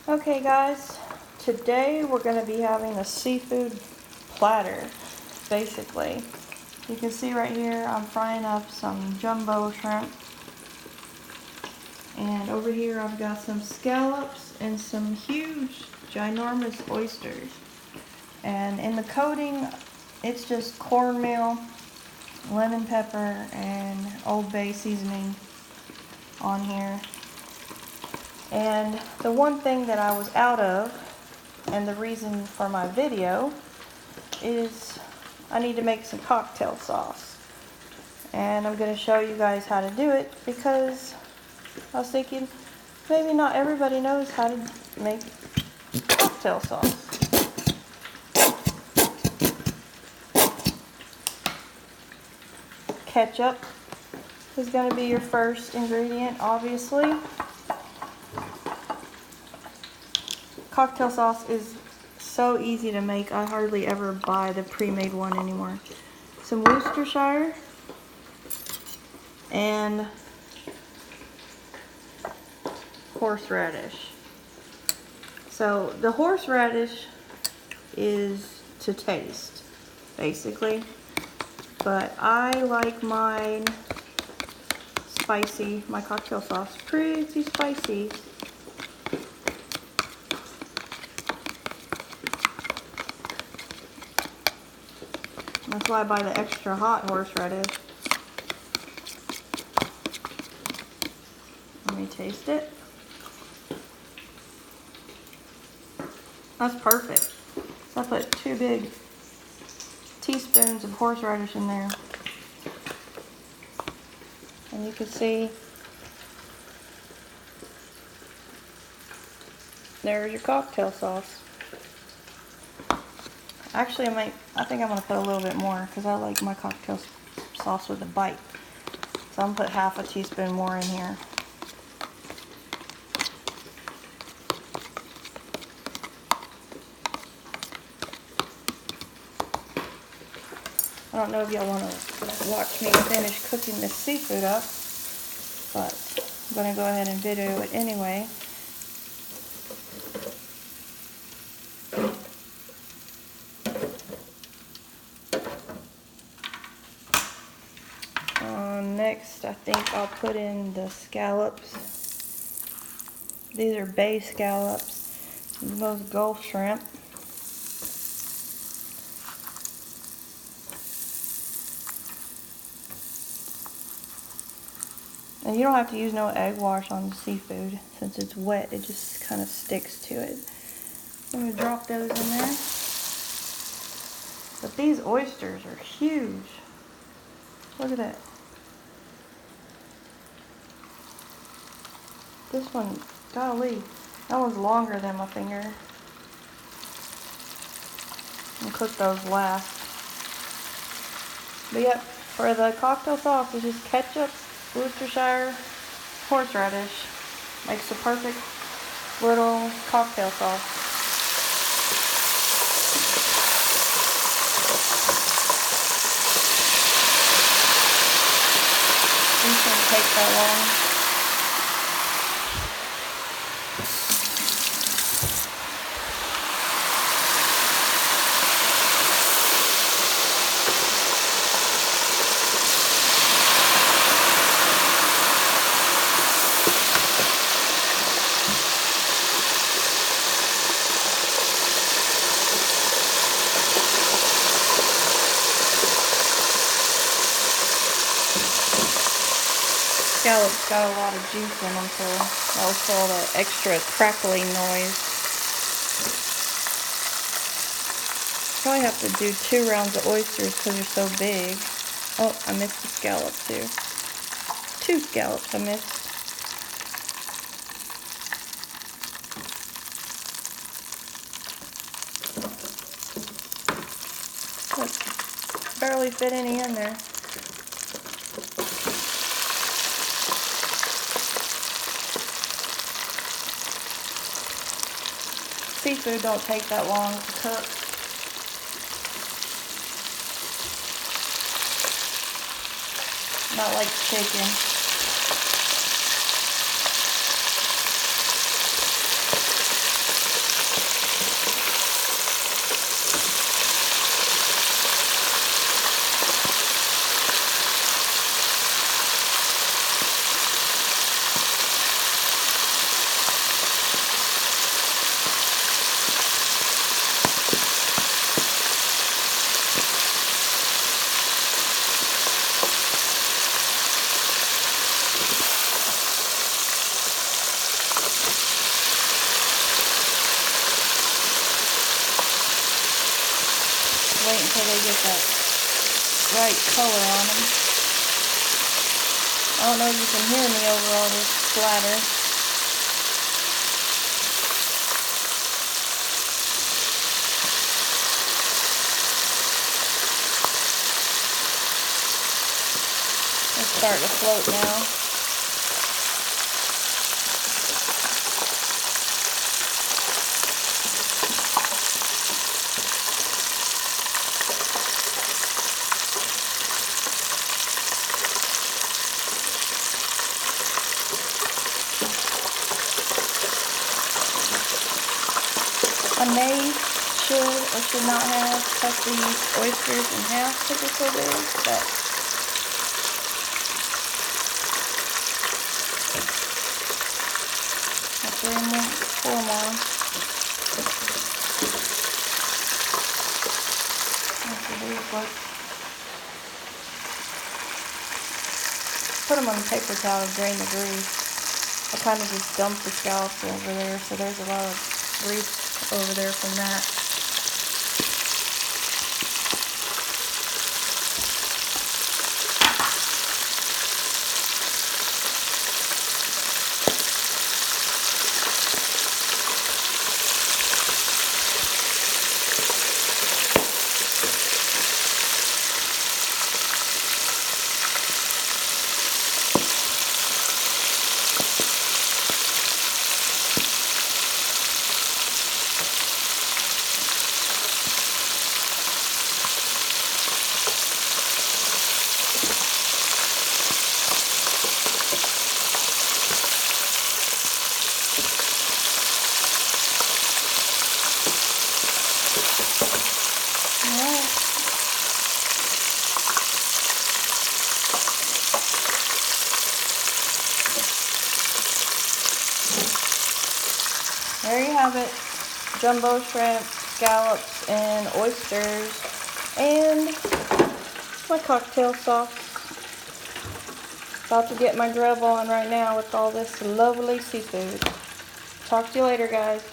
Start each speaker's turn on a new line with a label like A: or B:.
A: Okay guys, today we're going to be having a seafood platter, basically. You can see right here I'm frying up some jumbo shrimp. And over here I've got some scallops and some huge, ginormous oysters. And in the coating, it's just cornmeal, lemon pepper, and Old Bay seasoning on here. And the one thing that I was out of, and the reason for my video, is I need to make some cocktail sauce. And I'm going to show you guys how to do it because I was thinking maybe not everybody knows how to make cocktail sauce. Ketchup is going to be your first ingredient, obviously. Cocktail sauce is so easy to make, I hardly ever buy the pre-made one anymore. Some Worcestershire and horseradish. So the horseradish is to taste, basically. But I like mine spicy, my cocktail sauce pretty spicy. That's why I buy the extra hot horseradish. Let me taste it. That's perfect. So I put 2 big teaspoons of horseradish in there. And you can see there's your cocktail sauce. Actually, I think I'm going to put a little bit more because I like my cocktail sauce with a bite. So I'm going to put half a teaspoon more in here. I don't know if y'all want to watch me finish cooking this seafood up, but I'm going to go ahead and video it anyway. Next, I think I'll put in the scallops. These are bay scallops. Those Gulf shrimp. And you don't have to use no egg wash on the seafood. Since it's wet, it just kind of sticks to it. I'm going to drop those in there. But these oysters are huge. Look at that. This one, golly, that one's longer than my finger. I'll cook those last. But yep, for the cocktail sauce, it's just ketchup, Worcestershire, horseradish. Makes the perfect little cocktail sauce. It shouldn't take that long. Scallops got a lot of juice in them, so also the extra crackling noise. Probably have to do 2 rounds of oysters because they're so big. Oh, I missed the scallop too. 2 scallops I missed. Look, barely fit any in there. Seafood don't take that long to cook. Not like chicken. wait until they get that right color on them. I don't know if you can hear me over all this splatter. It's starting to float now. I may, should, or should not have cut these oysters in half because they're so big, but I'll put in 4 more. That's what these look. Put them on a paper towel to drain the grease. I kind of just dumped the scallops over there, so there's a lot of grease over there from that. There you have it, jumbo shrimp, scallops, and oysters, and my cocktail sauce. About to get my grub on right now with all this lovely seafood. Talk to you later, guys.